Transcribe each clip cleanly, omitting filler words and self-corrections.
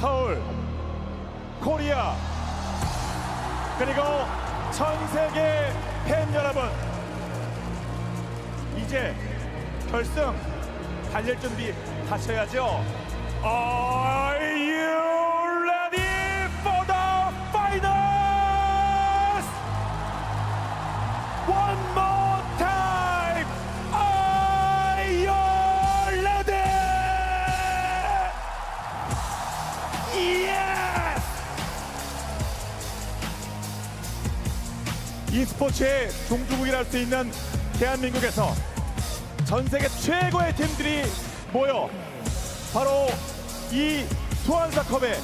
서울, 코리아, 그리고 전 세계 팬 여러분, 이제 결승 달릴 준비 하셔야죠. Are you ready for the finals? One more time. Are you ready? Yes! e스포츠의 종주국이랄 수 있는 대한민국에서 전 세계 최고의 팀들이 모여 바로 이 소환사컵에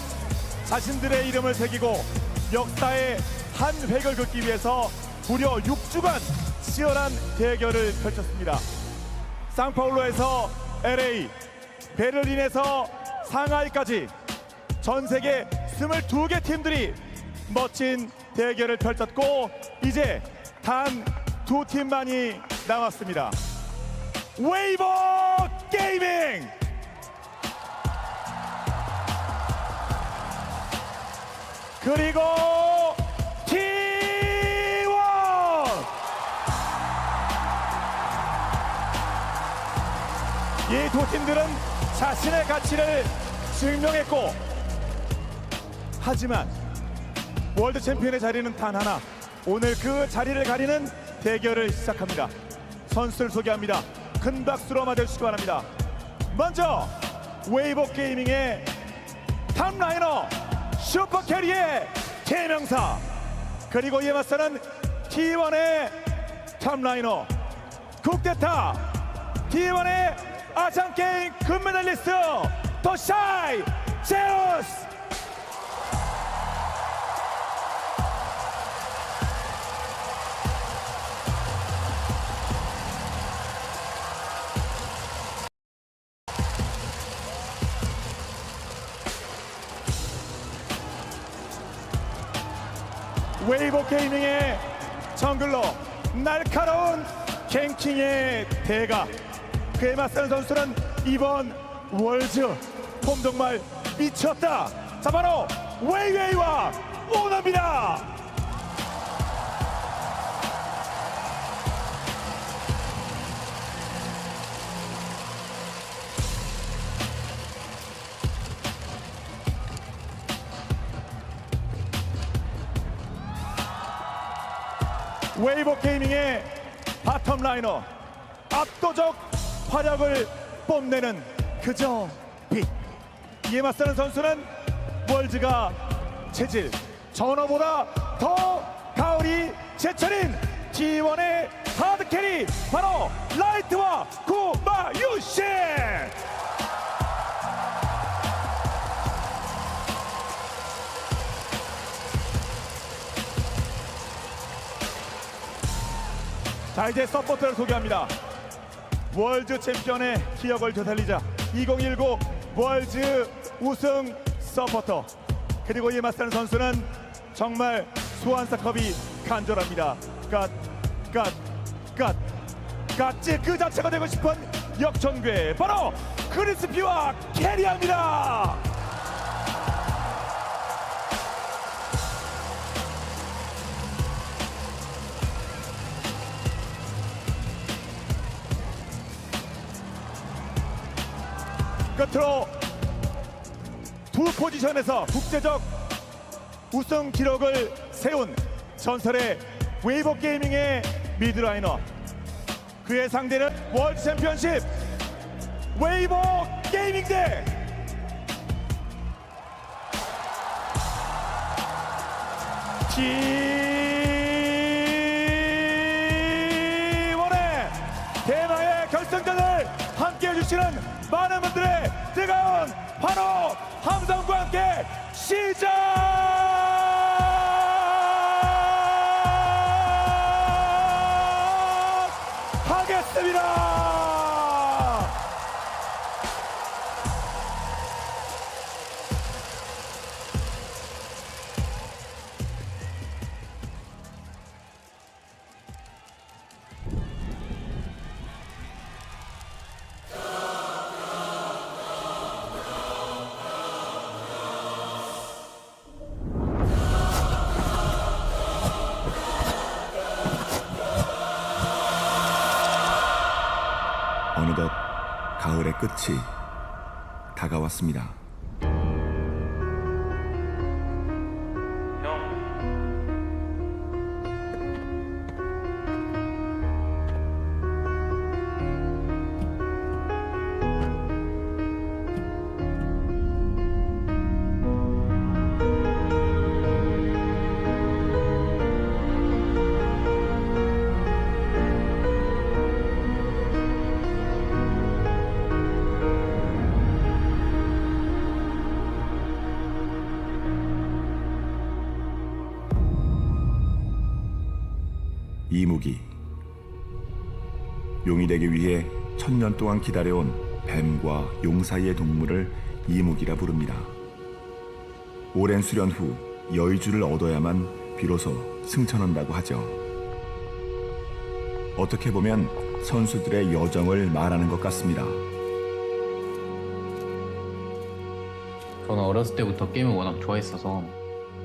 자신들의 이름을 새기고 역사의 한 획을 긋기 위해서 무려 6주간 치열한 대결을 펼쳤습니다. 상파울루에서 LA, 베를린에서 상하이까지 전 세계 22개 팀들이 멋진 대결을 펼쳤고 이제 단 2팀만이 남았습니다. 웨이버 게이밍! 그리고 T1! 이 두 팀들은 자신의 가치를 증명했고 하지만 월드 챔피언의 자리는 단 하나. 오늘 그 자리를 가리는 대결을 시작합니다. 선수를 소개합니다. 큰 박수로 맞아주시기 바랍니다. 먼저 웨이버 게이밍의 탑라이너 슈퍼캐리의 대명사, 그리고 이에 맞서는 T1의 탑라이너 국대타 T1의 아시안게임 금메달리스트 더 샤이 제우스. 웨이버 게이밍의 정글러 날카로운 갱킹의 대가, 그에 맞서는 선수는 이번 월드 폼 정말 미쳤다. 자, 바로 웨이웨이와 오너입니다. 웨이버 게이밍의 바텀 라이너, 압도적 화력을 뽐내는 그저 빛. 이에 맞서는 선수는 월즈가 체질, 전어보다 더 가을이 제철인 T1의 하드캐리, 바로 라이트와 구마유시. 자, 이제 서포터를 소개합니다. 월드 챔피언의 기억을 되살리자 2019 월드 우승 서포터, 그리고 이에 맞서는 선수는 정말 소환사컵이 간절합니다. 갓지 그 자체가 되고 싶은 역전괴, 바로 크리스피와 캐리합니다. 끝으로 두 포지션에서 국제적 우승 기록을 세운 전설의 웨이버 게이밍의 미드라이너, 그의 상대는 월드 챔피언십 웨이버 게이밍 대 T1의 대망의 결승전을 함께 해주시는 많은 분들의 뜨거운 환호 함성과 함께 시작하겠습니다. 끝이 다가왔습니다. 이무기, 용이 되기 위해 1000년 동안 기다려온 뱀과 용 사이의 동물을 이무기라 부릅니다. 오랜 수련 후 여의주를 얻어야만 비로소 승천한다고 하죠. 어떻게 보면 선수들의 여정을 말하는 것 같습니다. 저는 어렸을 때부터 게임을 워낙 좋아했어서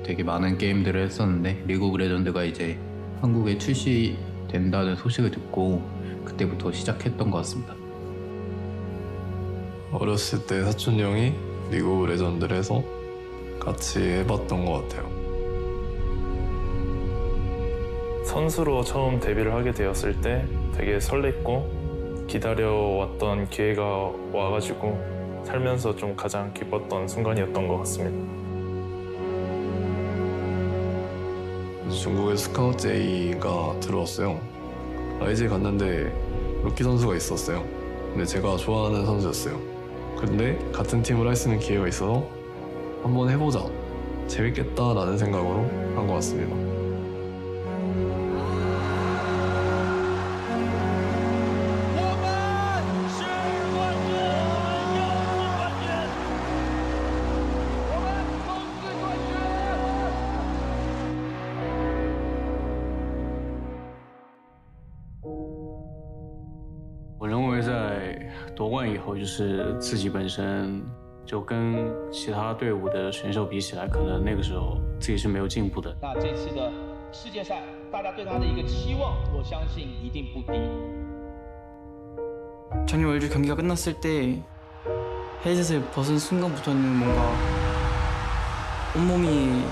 되게 많은 게임들을 했었는데 리그 오브 레전드가 이제 한국에 출시된다는 소식을 듣고 그때부터 시작했던 것 같습니다. 어렸을 때 사촌 형이 리그 오브 레전드를 해서 같이 해봤던 것 같아요. 선수로 처음 데뷔를 하게 되었을 때 되게 설렜고 기다려왔던 기회가 와가지고 살면서 좀 가장 기뻤던 순간이었던 것 같습니다. 중국의 스카우트 J가 들어왔어요. IJ 갔는데 루키 선수가 있었어요. 근데 제가 좋아하는 선수였어요. 근데 같은 팀을 할 수 있는 기회가 있어서 한번 해보자, 재밌겠다라는 생각으로 한 것 같습니다.我认为在夺冠以后，就是自己本身就跟其他队伍的选手比起来，可能那个时候自己是没有进步的。那这次的世界赛，大家对他的一个期望，我相信一定不低。 작년 월드 경기가 끝났을 때 헤드셋을 벗은 순간부터는 뭔가 온몸이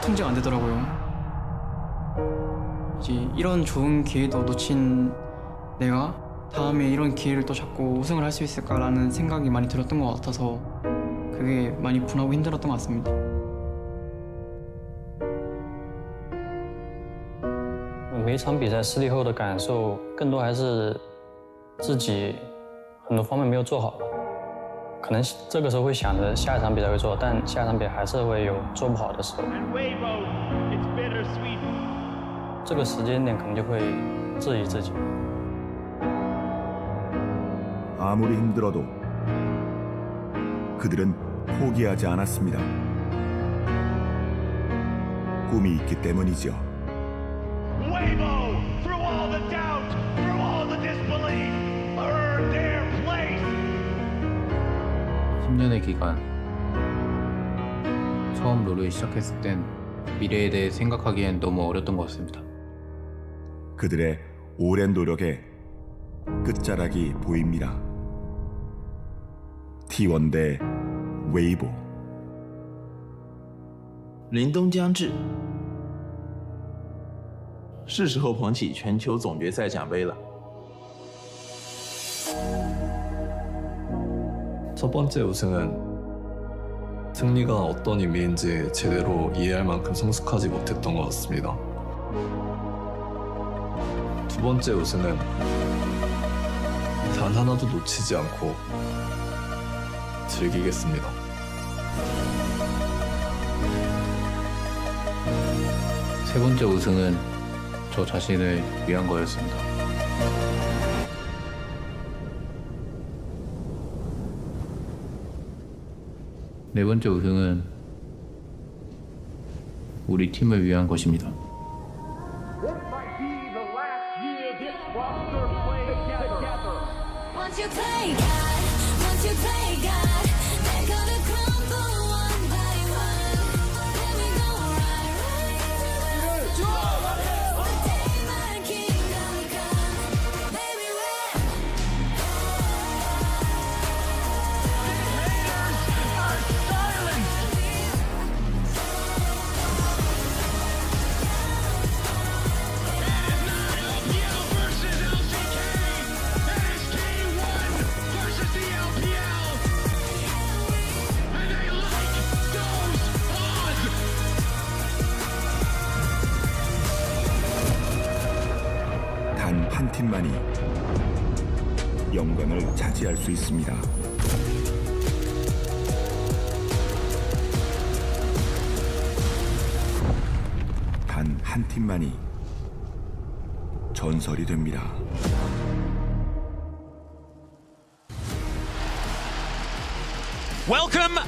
통제가 안 되더라고요. 이제 이런 좋은 기회도 놓친 내가 다음에 이런 기회를 또 잡고 우승을 할 수 있을까라는 생각이 많이 들었던 것 같아서 그게 많이 분하고 힘들었던 것 같습니다.每一场比赛失利后的感受，更多还是自己很多方面没有做好吧。可能这个时候会想着下一场比赛会做好，但下一场比赛还是会有做不好的时候。这个时间点可能就会质疑自己。 아무리 힘들어도 그들은 포기하지 않았습니다. 꿈이 있기 때문이죠. 10년의 기간, 처음 롤을 시작했을 땐 미래에 대해 생각하기엔 너무 어렸던 것 같습니다. 그들의 오랜 노력에 끝자락이 보입니다. T1 대 웨이보. 凛冬将至，是时候捧起全球总决赛奖杯了。 첫 번째 우승은 승리가 어떤 의미인지 제대로 이해할 만큼 성숙하지 못했던 것 같습니다. 두 번째 우승은 단 하나도 놓치지 않고 즐기겠습니다. 세 번째 우승은 저 자신을 위한 거였습니다. 네 번째 우승은 우리 팀을 위한 것입니다. 팀만이 영광을 차지할 수 있습니다. 단 한 팀만이 전설이 됩니다. Welcome,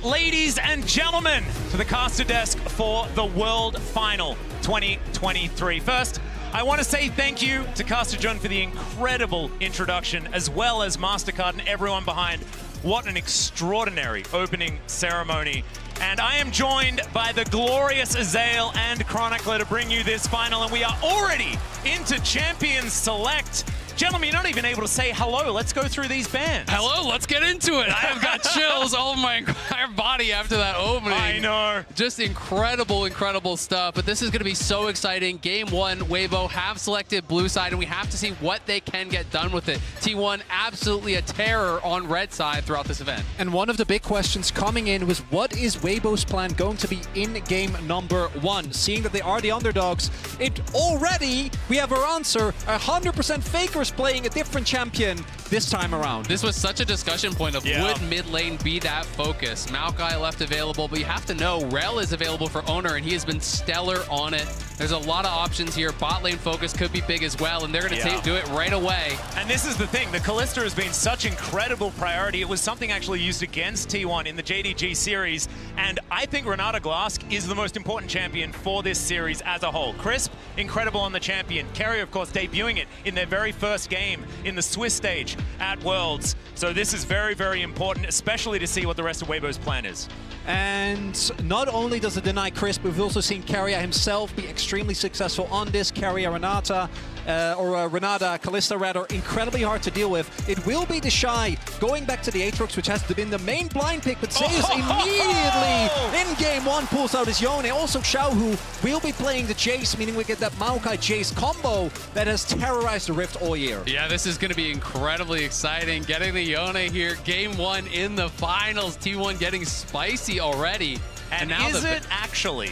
ladies and gentlemen, to the caster desk for the World Final 2023. First, I want to say thank you to Caster John for the incredible introduction, as well as MasterCard and everyone behind. What an extraordinary opening ceremony. And I am joined by the glorious Azael and Chronicler to bring you this final, and we are already into Champions Select. Gentlemen, you're not even able to say hello. Let's go through these bands. Hello, let's get into it. I have got chills all over my entire body after that opening. I know. Just incredible, incredible stuff. But this is going to be so exciting. Game 1, Weibo have selected blue side, and we have to see what they can get done with it. T1 absolutely a terror on red side throughout this event. And one of the big questions coming in was, what is Weibo's plan going to be in game number 1? Seeing that they are the underdogs, we have our answer. 100% Fakers playing a different champion this time around. This was such a discussion point of would mid lane be that focus? Maokai left available, but you have to know Rel is available for Owner, and he has been stellar on it. There's a lot of options here. Bot lane focus could be big as well, and they're going to do it right away. And this is the thing, the Kalista has been such incredible priority. It was something actually used against T1 in the JDG series, and I think Renata Glask is the most important champion for this series as a whole. Crisp, incredible on the champion. Carrier, of course, debuting it in their very first game in the Swiss stage at Worlds. So this is very, very important, especially to see what the rest of Weibo's plan is. And not only does it deny Crisp, we've also seen Carrier himself be extremely successful on this. Carrier Renata, Renata Kalista rather, incredibly hard to deal with. It will be the Shy going back to the Aatrox, which has been the main blind pick, but Zeus immediately in game 1 pulls out his Yone. Also Xiao, who will be playing the Jace, meaning we get that Maokai Jace combo that has terrorized the Rift all year. Yeah, this is going to be incredibly exciting. Getting the Yone here, game 1 in the finals. T1 getting spicy already. And now is it actually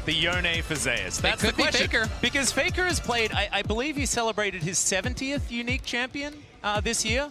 the Yone for Zeus? That's the question. Faker. Because Faker has played, I believe he celebrated his 70th unique champion this year.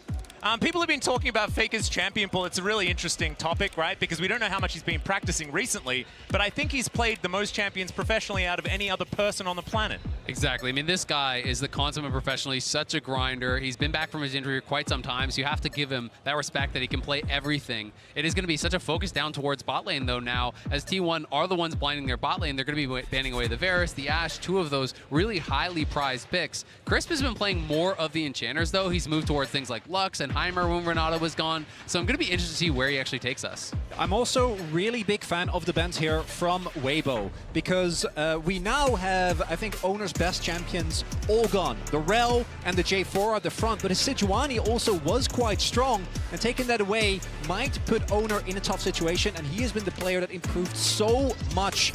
People have been talking about Faker's champion pool. It's a really interesting topic, right? Because we don't know how much he's been practicing recently, but I think he's played the most champions professionally out of any other person on the planet. Exactly. I mean, this guy is the consummate professional. He's such a grinder. He's been back from his injury for quite some time, so you have to give him that respect that he can play everything. It is going to be such a focus down towards bot lane, though, now, as T1 are the ones blinding their bot lane. They're going to be banning away the Varus, the Ashe, two of those really highly prized picks. Crisp has been playing more of the enchanters, though. He's moved towards things like Lux and Heimer when Renata was gone, so I'm going to be interested to see where he actually takes us. I'm also really big fan of the bans here from Weibo, because we now have, I think, Owner's best champions all gone. The Rel and the J4 at the front, but his Sejuani also was quite strong, and taking that away might put Owner in a tough situation, and he has been the player that improved so much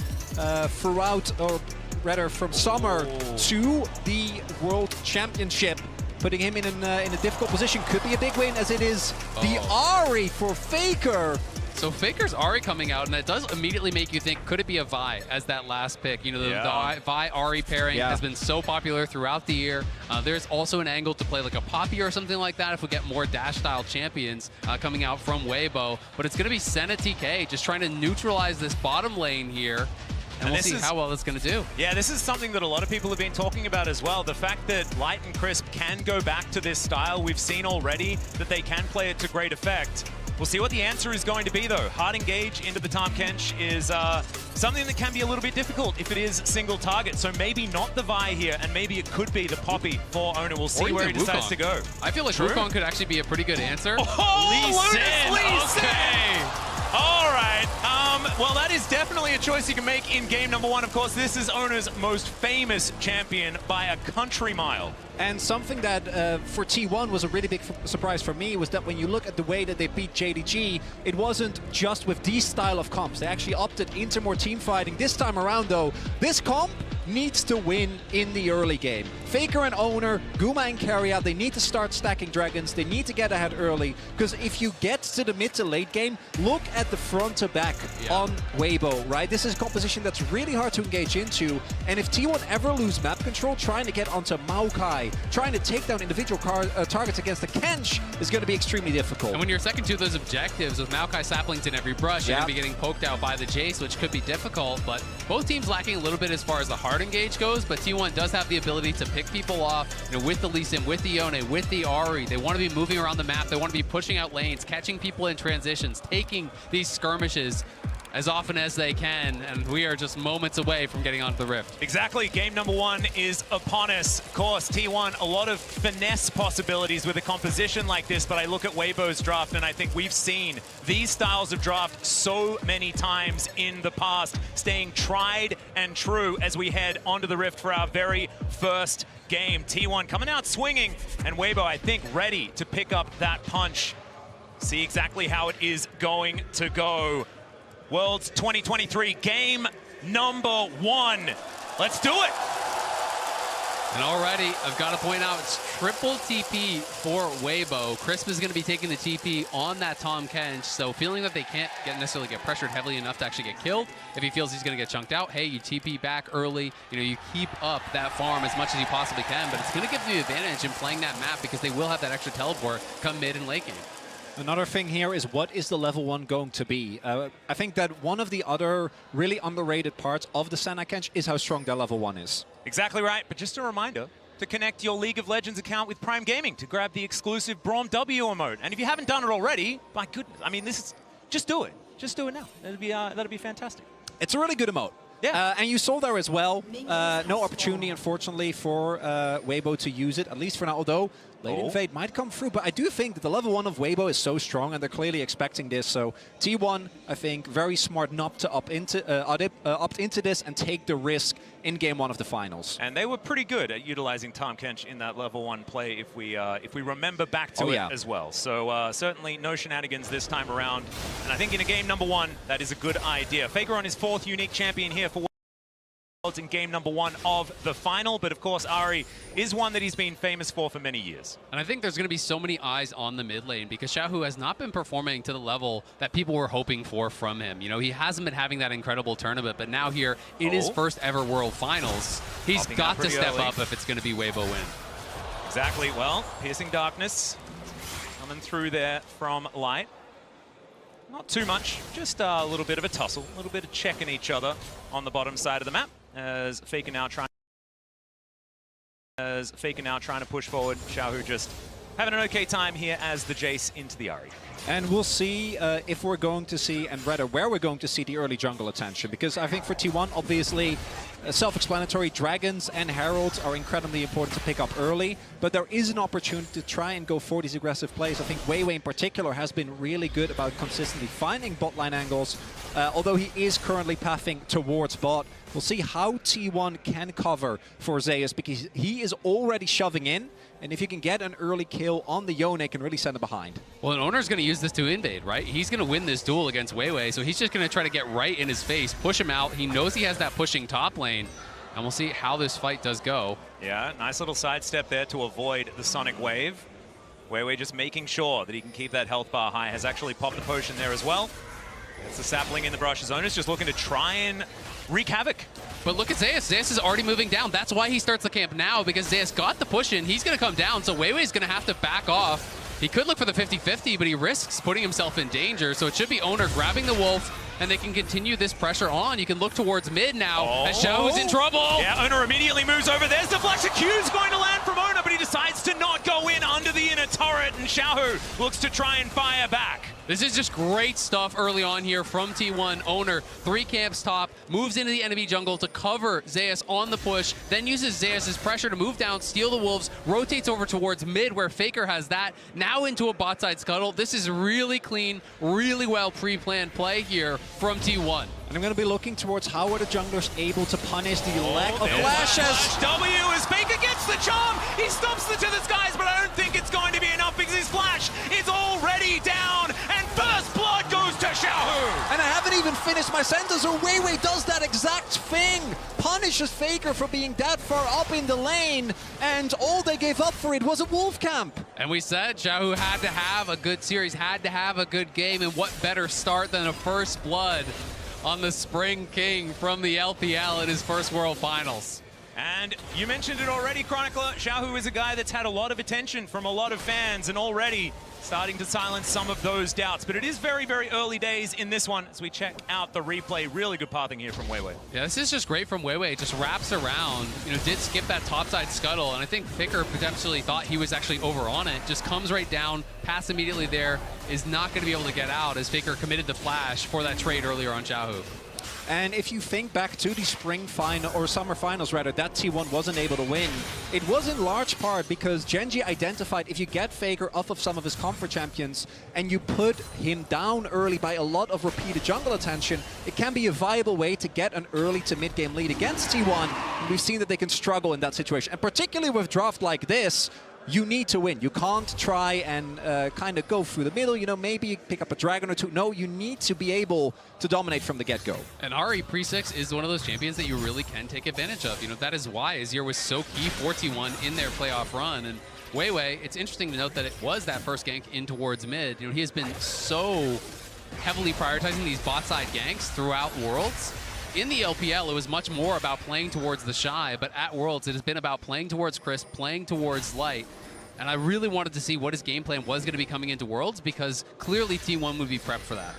throughout, or rather from summer to the World Championship. Putting him in a difficult position. Could be a big win, as it is the Ahri for Faker. So Faker's Ahri coming out, and that does immediately make you think, could it be a Vi as that last pick? You know, the Vi-Ahri pairing has been so popular throughout the year. There's also an angle to play like a Poppy or something like that if we get more dash-style champions coming out from Weibo. But it's going to be Senna TK just trying to neutralize this bottom lane here. And we'll see how well it's going to do. Yeah, this is something that a lot of people have been talking about as well. The fact that Light and Crisp can go back to this style, we've seen already that they can play it to great effect. We'll see what the answer is going to be, though. Hard engage into the Tahm Kench is something that can be a little bit difficult if it is single target. So maybe not the Vi here, and maybe it could be the Poppy for Owner. We'll see where he decides to go. I feel like Wukong could actually be a pretty good answer. Oh, Lee Sin! Okay. All right. Well, that is definitely a choice you can make in game number 1. Of course, this is Owner's most famous champion by a country mile. And something that for T1 was a really big surprise for me was that when you look at the way that they beat JDG, it wasn't just with these style of comps. They actually opted into more team fighting. This time around, though, this comp needs to win in the early game. Faker and Owner, Guma and Carrier, they need to start stacking dragons. They need to get ahead early, because if you get to the mid to late game, look at the front to back on Weibo, right? This is a composition that's really hard to engage into, and if T1 ever lose map control, trying to get onto Maokai, trying to take down individual targets against the Kench is going to be extremely difficult. And when you're second to those objectives with Maokai saplings in every brush, you're going to be getting poked out by the Jace, which could be difficult, but both teams lacking a little bit as far as the hard engage goes, but T1 does have the ability to pick people off, you know, with the Lee Sin, with the Yone, with the Ahri. They want to be moving around the map, they want to be pushing out lanes, catching people in transitions, taking these skirmishes as often as they can, and we are just moments away from getting onto the Rift. Exactly. Game number 1 is upon us. Of course, T1, a lot of finesse possibilities with a composition like this, but I look at Weibo's draft and I think we've seen these styles of draft so many times in the past, staying tried and true as we head onto the Rift for our very first game. T1 coming out swinging, and Weibo, I think, ready to pick up that punch. See exactly how it is going to go. Worlds 2023, game number 1. Let's do it. And already, I've got to point out, it's triple TP for Weibo. Crisp is going to be taking the TP on that Tahm Kench, so feeling that they can't necessarily get pressured heavily enough to actually get killed. If he feels he's going to get chunked out, hey, you TP back early. You know, you keep up that farm as much as you possibly can, but it's going to give you the advantage in playing that map because they will have that extra teleport come mid and late game. Another thing here is, what is the level 1 going to be? I think that one of the other really underrated parts of the Senna Kench is how strong their level 1 is. Exactly right, but just a reminder to connect your League of Legends account with Prime Gaming to grab the exclusive Braum W emote. And if you haven't done it already, my goodness, I mean, this is, just do it. Just do it now. That'd be fantastic. It's a really good emote. Yeah. And you saw there as well, no opportunity, unfortunately, for Weibo to use it, at least for now, although late invade might come through. But I do think that the level 1 of Weibo is so strong, and they're clearly expecting this. So T1, I think, very smart not to opt into this and take the risk in game 1 of the finals. And they were pretty good at utilizing Tahm Kench in that level 1 play, if we remember back to it as well. So certainly no shenanigans this time around. And I think in a game number 1, that is a good idea. Faker on his 4th unique champion here for in game number 1 of the final, but of course Ahri is one that he's been famous for many years. And I think there's going to be so many eyes on the mid lane because Xiaohu has not been performing to the level that people were hoping for from him. You know, he hasn't been having that incredible tournament, but now here in his first ever World Finals, he's got to step up if it's going to be Weibo win. Exactly. Well, Piercing Darkness coming through there from Light. Not too much, just a little bit of a tussle, a little bit of checking each other on the bottom side of the map. As Faker now trying to push forward. Xiaohu just having an okay time here as the Jace into the Ahri. And we'll see if we're going to see, and rather where we're going to see the early jungle attention. Because I think for T1, obviously, self-explanatory, Dragons and Heralds are incredibly important to pick up early. But there is an opportunity to try and go for these aggressive plays. I think Weiwei in particular has been really good about consistently finding bot line angles. Although he is currently pathing towards bot. We'll see how T1 can cover for Zeus, because he is already shoving in. And if you can get an early kill on the Yone, it can really send it behind. Well, an Owner's going to use this to invade, right? He's going to win this duel against Weiwei, so he's just going to try to get right in his face, push him out. He knows he has that pushing top lane, and we'll see how this fight does go. Yeah, nice little sidestep there to avoid the Sonic Wave. Weiwei just making sure that he can keep that health bar high. Has actually popped the potion there as well. It's the sapling in the brush. His Owner's just looking to try and wreak havoc. But look at Zeus. Zeus is already moving down. That's why he starts the camp now, because Zeus got the push in. He's going to come down, so Weiwei's going to have to back off. He could look for the 50-50, but he risks putting himself in danger. So it should be Owner grabbing the Wolf, and they can continue this pressure on. You can look towards mid now, as Xiaohu's in trouble. Yeah, Owner immediately moves over. There's the flash. A Q's going to land from Owner, but he decides to not go in under the inner turret, and Xiaohu looks to try and fire back. This is just great stuff early on here from T1. Owner, 3 camps top, moves into the enemy jungle to cover Zeus on the push, then uses Zeus' pressure to move down, steal the Wolves, rotates over towards mid where Faker has that, now into a bot side scuttle. This is really clean, really well pre-planned play here from T1. And I'm going to be looking towards how are the junglers able to punish the lack of flashes. W as Faker gets the charm. He stomps it to the skies, but I don't think it's going to be enough because his flash is already down. And first blood goes to Xiaohu. And I haven't haven't even finished my sentence, or Weiwei does that exact thing, punishes Faker for being that far up in the lane, and all they gave up for it was a wolf camp. And we said Xiaohu had to have a good series, had to have a good game, and what better start than a first blood on the Spring King from the LPL in his first World Finals. And you mentioned it already, Chronicler. Xiaohu is a guy that's had a lot of attention from a lot of fans and already starting to silence some of those doubts. But it is very, very early days in this one as we check out the replay. Really good pathing here from Weiwei. Yeah, this is just great from Weiwei. It just wraps around, did skip that topside scuttle, and I think Faker potentially thought he was actually over on it. Just comes right down, pass immediately there, is not going to be able to get out as Faker committed the flash for that trade earlier on Xiaohu. And if you think back to the spring final, or summer finals rather, that T1 wasn't able to win, it was in large part because Genji identified if you get Faker off of some of his comfort champions and you put him down early by a lot of repeated jungle attention, it can be a viable way to get an early to mid-game lead against T1. And we've seen that they can struggle in that situation. And particularly with draft like this, you need to win. You can't try and kind of go through the middle, maybe pick up a dragon or two. No, you need to be able to dominate from the get-go. And Ari Pre-6 is one of those champions that you really can take advantage of. That is why Azir was so key for T1 in their playoff run. And Weiwei, it's interesting to note that it was that first gank in towards mid. He has been so heavily prioritizing these bot side ganks throughout Worlds. In the LPL, it was much more about playing towards the Shy, but at Worlds, it has been about playing towards Crisp, playing towards Light. And I really wanted to see what his game plan was going to be coming into Worlds, because clearly T1 would be prepped for that.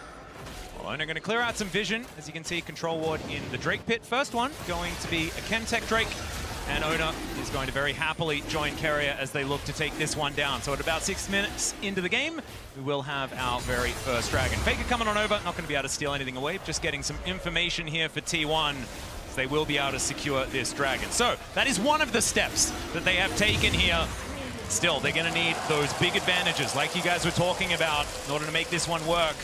Well, Ona going to clear out some vision. As you can see, Control Ward in the Drake pit. First one going to be a Chemtech Drake. And Ona is going to very happily join Carrier as they look to take this one down. So at about 6 minutes into the game, we will have our very first Dragon. Faker coming on over, not going to be able to steal anything away, just getting some information here for T1. So they will be able to secure this Dragon. So that is one of the steps that they have taken here. Still, they're going to need those big advantages like you guys were talking about in order to make this one work.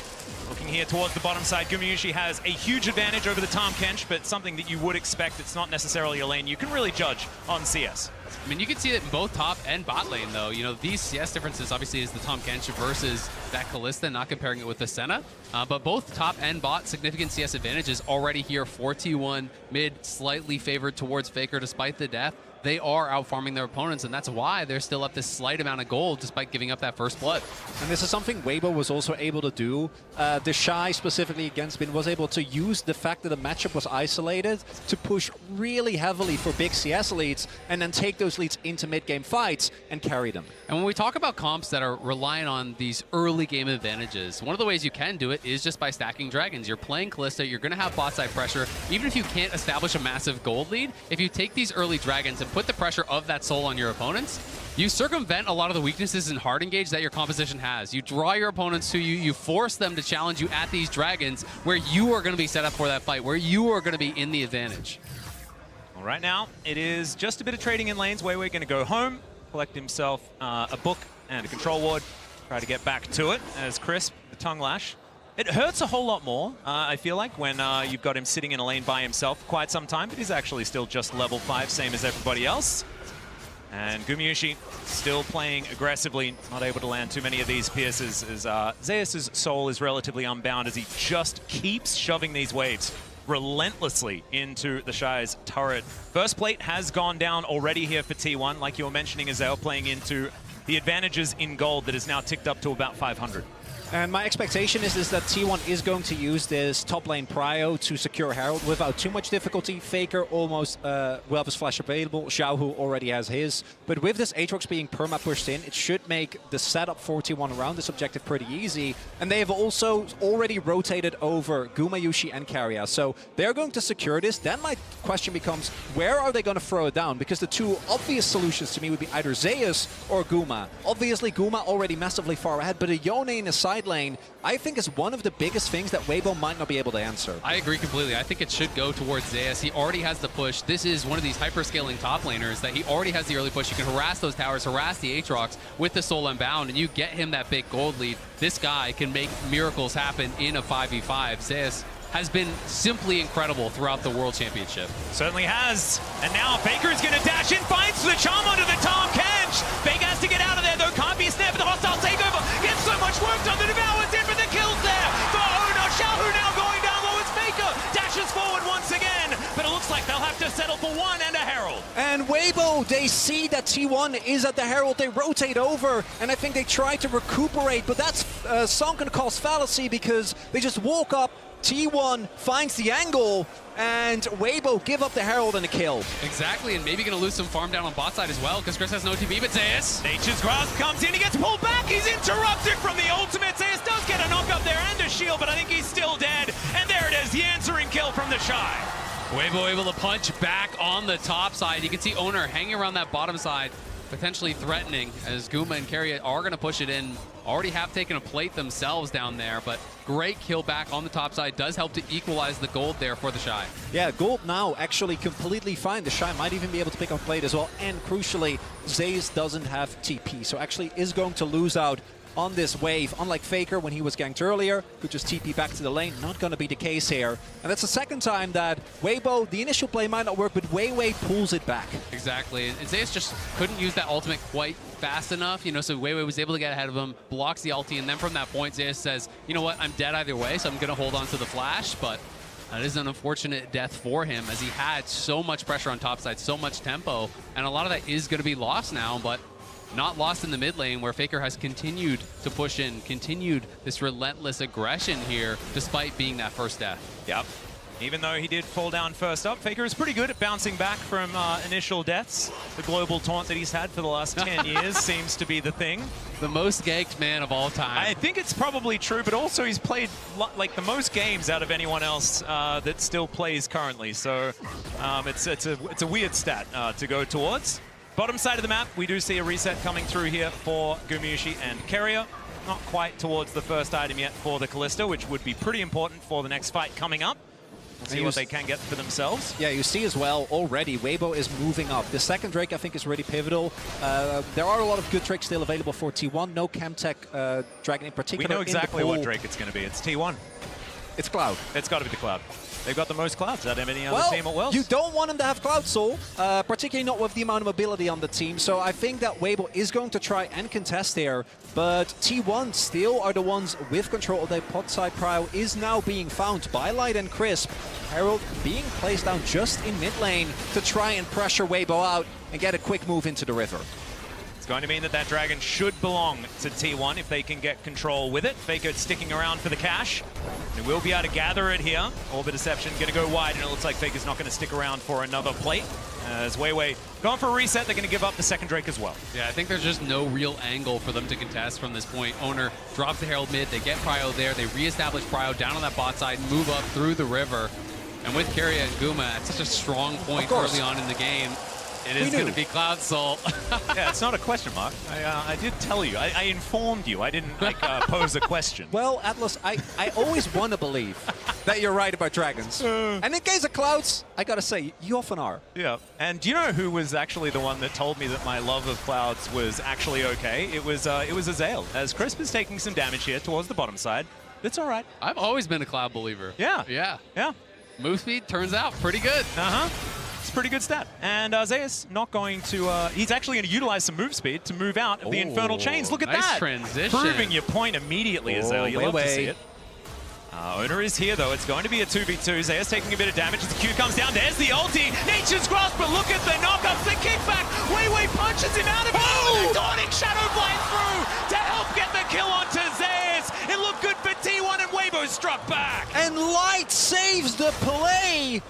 Looking here towards the bottom side, Gumayusi has a huge advantage over the Tahm Kench, but something that you would expect. It's not necessarily a lane you can really judge on CS. I mean, you can see it in both top and bot lane, though. These CS differences obviously is the Tahm Kench versus that Kalista, not comparing it with the Senna. But both top and bot, significant CS advantages already here for T1. Mid, slightly favored towards Faker despite the death. They are out-farming their opponents, and that's why they're still up this slight amount of gold despite giving up that first blood. And this is something Weibo was also able to do. The Shy, specifically against Bin, was able to use the fact that the matchup was isolated to push really heavily for big CS leads and then take those leads into mid-game fights and carry them. And when we talk about comps that are relying on these early game advantages, one of the ways you can do it is just by stacking dragons. You're playing Kalista, you're going to have bot side pressure. Even if you can't establish a massive gold lead, if you take these early dragons and put the pressure of that soul on your opponents, you circumvent a lot of the weaknesses in hard engage that your composition has. You draw your opponents to you, you force them to challenge you at these dragons where you are going to be set up for that fight, where you are going to be in the advantage. Well, right now, it is just a bit of trading in lanes. Weiwei going to go home, collect himself a book and a Control Ward, try to get back to it as Crisp, the Tongue Lash. It hurts a whole lot more, I feel like, when you've got him sitting in a lane by himself for quite some time, but he's actually still just level 5, same as everybody else. And Gumayusi still playing aggressively, not able to land too many of these pierces, as Zeus' soul is relatively unbound as he just keeps shoving these waves relentlessly into the Shy's turret. First plate has gone down already here for T1, like you were mentioning, Azale playing into the advantages in gold that is now ticked up to about 500. And my expectation is that T1 is going to use this top lane prio to secure Herald without too much difficulty. Faker almost will have his flash available. Xiaohu already has his. But with this Aatrox being perma pushed in, it should make the setup for T1 around this objective pretty easy. And they have also already rotated over Gumayusi and Carrier. So they're going to secure this. Then my question becomes, where are they going to throw it down? Because the two obvious solutions to me would be either Zeus or Guma. Obviously, Guma already massively far ahead, but a Yone in a side lane, I think, is one of the biggest things that Weibo might not be able to answer. I agree completely. I think it should go towards Zeus. He already has the push. This is one of these hyper-scaling top laners that he already has the early push. You can harass those towers, harass the Aatrox with the Soul Unbound, and you get him that big gold lead. This guy can make miracles happen in a 5v5. Zeus has been simply incredible throughout the World Championship. Certainly has. And now Faker is going to dash in, finds the charm onto the Tahm Kench. Faker has to get out of there, though. Can't be a snare for the hostile takeover. Gets so much work done. The Devour's in for the kills there for Ona. Xiaohu now going down himself a 1 and a Herald. And Weibo, they see that T1 is at the Herald, they rotate over, and I think they try to recuperate, but that's sunken cost fallacy because they just walk up, T1 finds the angle, and Weibo give up the Herald and a kill. Exactly, and maybe going to lose some farm down on bot side as well, because Chris has no TP, but Zeus. Nature's Grasp comes in, he gets pulled back, he's interrupted from the ultimate. Zeus does get a knock up there and a shield, but I think he's still dead. And there it is, the answering kill from the Shy. Weibo able to punch back on the top side. You can see Owner hanging around that bottom side, potentially threatening, as Guma and Carrier are going to push it in. Already have taken a plate themselves down there, but great kill back on the top side. Does help to equalize the gold there for the Shy. Yeah, gold now actually completely fine. The Shy might even be able to pick up plate as well. And crucially, Zeus doesn't have TP, so actually is going to lose out on this wave. Unlike Faker when he was ganked earlier, could just TP back to the lane. Not going to be the case here. And that's the second time that Weibo, the initial play might not work, but Weiwei pulls it back. Exactly, and Zeus just couldn't use that ultimate quite fast enough, you know, so Weiwei was able to get ahead of him, blocks the ulti, and then from that point, Zeus says, you know what, I'm dead either way, so I'm going to hold on to the flash, but that is an unfortunate death for him, as he had so much pressure on top side, so much tempo, and a lot of that is going to be lost now, but not lost in the mid lane, where Faker has continued to push in, continued this relentless aggression here, despite being that first death. Yep. Even though he did fall down first up, Faker is pretty good at bouncing back from initial deaths. The global taunt that he's had for the last 10 years seems to be the thing. The most ganked man of all time. I think it's probably true, but also he's played like the most games out of anyone else that still plays currently. So it's a weird stat to go towards. Bottom side of the map, we do see a reset coming through here for Gumushi and Keria. Not quite towards the first item yet for the Kalista, which would be pretty important for the next fight coming up. See what they can get for themselves. Yeah, you see as well already, Weibo is moving up. The second Drake, I think, is really pivotal. There are a lot of good Drakes still available for T1. No Camtech Dragon in particular. We know exactly what Drake it's going to be. It's T1. It's Cloud. It's got to be the Cloud. They've got the most Clouds out of any other team at Worlds. You don't want them to have Cloud Soul, particularly not with the amount of mobility on the team. So I think that Weibo is going to try and contest here. But T1 still are the ones with control of their pot side. Prio is now being found by Light and Crisp. Herald being placed down just in mid lane to try and pressure Weibo out and get a quick move into the river. It's going to mean that dragon should belong to T1 if they can get control with it. Faker sticking around for the cash. They will be able to gather it here. Orbit Deception going to go wide, and it looks like Faker's not going to stick around for another plate. As Weiwei going for a reset, they're going to give up the second Drake as well. Yeah, I think there's just no real angle for them to contest from this point. Owner drops the Herald mid, they get Prio there, they reestablish Prio down on that bot side, move up through the river. And with Keria and Guma at such a strong point early on in the game, it is going to be Cloud Soul. Yeah, it's not a question mark. I did tell you. I informed you. I didn't pose a question. Well, Atlas, I always want to believe that you're right about dragons. And in case of Clouds, I gotta say, you often are. Yeah. And do you know who was actually the one that told me that my love of Clouds was actually okay? It was Azael. As Crisp is taking some damage here towards the bottom side. It's all right. I've always been a Cloud believer. Yeah. Yeah. Yeah. Move speed turns out pretty good. It's a pretty good stat. And Zeus not going to... he's actually going to utilize some move speed to move out of the Infernal Chains. Look at nice that. transition. Proving your point immediately, Azael. You love to see it. Owner is here, though. It's going to be a 2v2. Zeus taking a bit of damage as the Q comes down. There's the ulti. Nature's Grasp, but look at the knockups. The kickback. Weiwei punches him out of it. Oh! Dawning Shadow flying through to help get the kill onto Zeus. It looked good for T1, and Weibo struck back. And Light saves the play.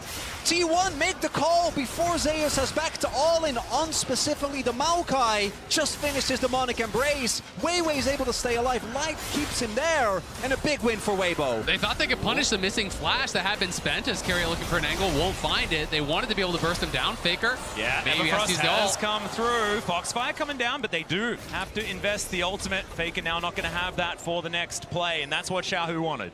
T1 make the call before Zeus has back to all in on specifically the Maokai. Just finished his demonic embrace. Weiwei is able to stay alive. Light keeps him there. And a big win for Weibo. They thought they could punish the missing flash that had been spent as Keria looking for an angle, won't find it. They wanted to be able to burst him down. Faker. Yeah, maybe Everfrost has come through. Foxfire coming down, but they do have to invest the ultimate. Faker now not going to have that for the next play, and that's what Xiaohu wanted.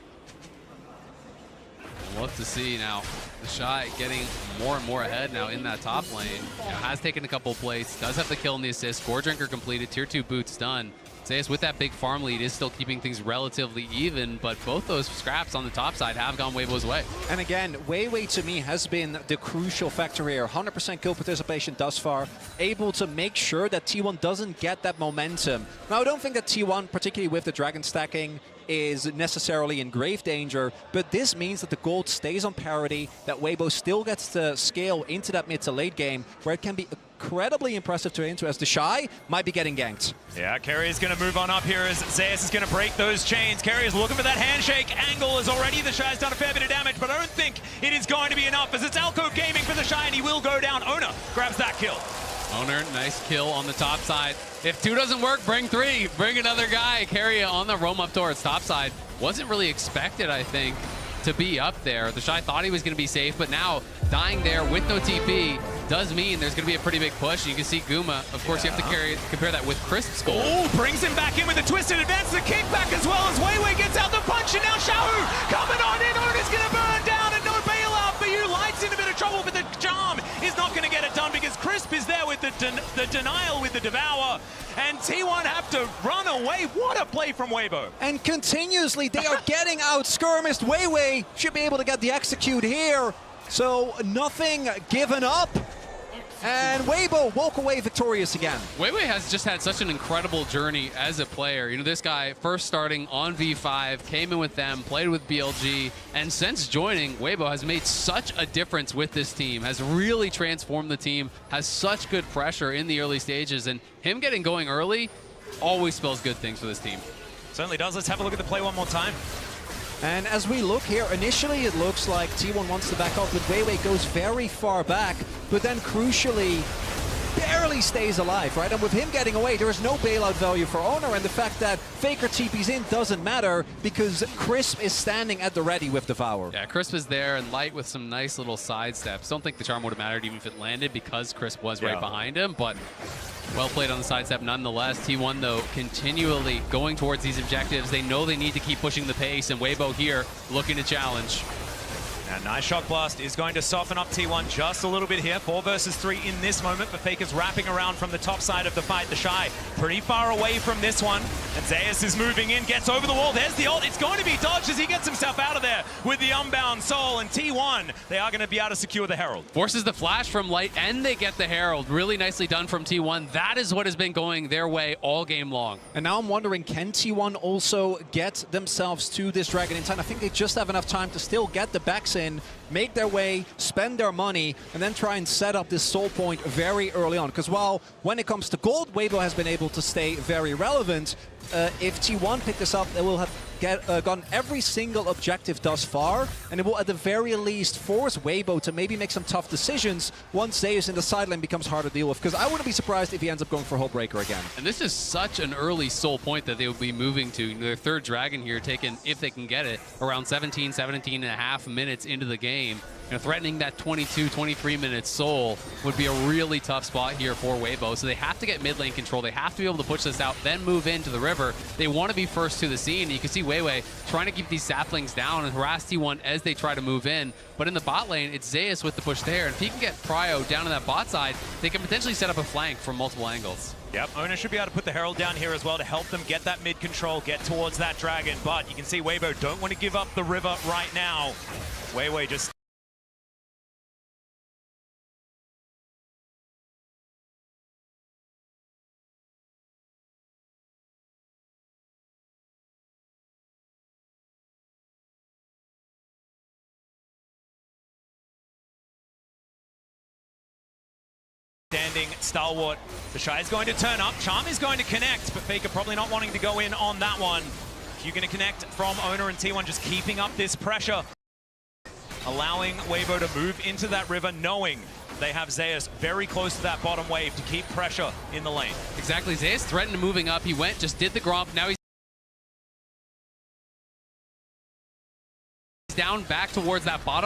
We'll look to see now. The Shy getting more and more ahead now in that top lane. You know, has taken a couple plays, does have the kill and the assist. Gore Drinker completed, tier 2 boots done. Zeus with that big farm lead is still keeping things relatively even, but both those scraps on the top side have gone Weibo's way. And again, Weiwei to me has been the crucial factor here. 100% kill participation thus far, able to make sure that T1 doesn't get that momentum. Now, I don't think that T1, particularly with the dragon stacking, is necessarily in grave danger, but this means that the gold stays on parity, that Weibo still gets to scale into that mid to late game, where it can be incredibly impressive to enter, as the Shy might be getting ganked. Yeah, Kerry is going to move on up here as Zeus is going to break those chains. Kerry is looking for that handshake angle as already the Shy's done a fair bit of damage, but I don't think it is going to be enough as it's Alco Gaming for the Shy, and he will go down. Oner grabs that kill. Oner, nice kill on the top side. If 2 doesn't work, bring 3. Bring another guy. Carry on the roam up towards top side. Wasn't really expected, I think, to be up there. The Shy thought he was going to be safe, but now dying there with no TP does mean there's going to be a pretty big push. You can see Guma. Of course, you have to compare that with Crisp's goal. Oh, brings him back in with a twisted advance. The kickback as well as Weiwei gets out the punch, and now Shahu coming on in. Oner's going to burn down, and no bailout for you. Light's in a bit of trouble, but the charm is not going to get it done because Crisp is there with the denial with the Devour, and T1 have to run away. What a play from Weibo. And continuously, they are getting out skirmished. Weiwei should be able to get the execute here. So nothing given up. And Weibo walk away victorious again. Weiwei has just had such an incredible journey as a player. You know, this guy first starting on V5, came in with them, played with BLG, and since joining, Weibo has made such a difference with this team, has really transformed the team, has such good pressure in the early stages, and him getting going early always spells good things for this team. Certainly does. Let's have a look at the play one more time. And as we look here, initially it looks like T1 wants to back off, but Weiwei goes very far back, but then crucially barely stays alive, right? And with him getting away, there is no bailout value for Oner, and the fact that Faker TP's in doesn't matter because Crisp is standing at the ready with Devour. Yeah, Crisp is there, and Light with some nice little side steps. Don't think the charm would have mattered even if it landed because Crisp was right behind him, but well played on the sidestep nonetheless. T1, though, continually going towards these objectives. They know they need to keep pushing the pace, and Weibo here looking to challenge. And nice shock blast is going to soften up T1 just a little bit here. 4 versus 3 in this moment, but Faker's wrapping around from the top side of the fight. The Shy pretty far away from this one. And Zeus is moving in, gets over the wall. There's the ult. It's going to be dodged as he gets himself out of there with the Unbound Soul. And T1, they are going to be able to secure the Herald. Forces the flash from Light, and they get the Herald. Really nicely done from T1. That is what has been going their way all game long. And now I'm wondering, can T1 also get themselves to this Dragon in time? I think they just have enough time to still get the backs in, make their way, spend their money, and then try and set up this soul point very early on. Because while when it comes to gold, Weibo has been able to stay very relevant, if T1 pick this up, they will have gotten every single objective thus far, and it will at the very least force Weibo to maybe make some tough decisions once Zeus in the sideline becomes hard to deal with, because I wouldn't be surprised if he ends up going for Hullbreaker again. And this is such an early soul point that they would be moving to. Their 3rd dragon here taken, if they can get it, around 17 and a half minutes into the game. You know, threatening that 22, 23 minute soul would be a really tough spot here for Weibo. So they have to get mid lane control. They have to be able to push this out, then move into the river. They want to be first to the scene. And you can see Weiwei trying to keep these saplings down and harass T1 as they try to move in. But in the bot lane, it's Zeus with the push there. And if he can get Pryo down to that bot side, they can potentially set up a flank from multiple angles. Yep, Oner should be able to put the Herald down here as well to help them get that mid control, get towards that dragon. But you can see Weibo don't want to give up the river right now. Weiwei just standing stalwart. The Shy is going to turn up. Charm is going to connect, but Faker probably not wanting to go in on that one. You're going to connect from Oner and T1, just keeping up this pressure, allowing Weibo to move into that river, knowing they have Zeus very close to that bottom wave to keep pressure in the lane. Exactly. Zeus threatened moving up. He went, just did the Gromp. Now he's down back towards that bottom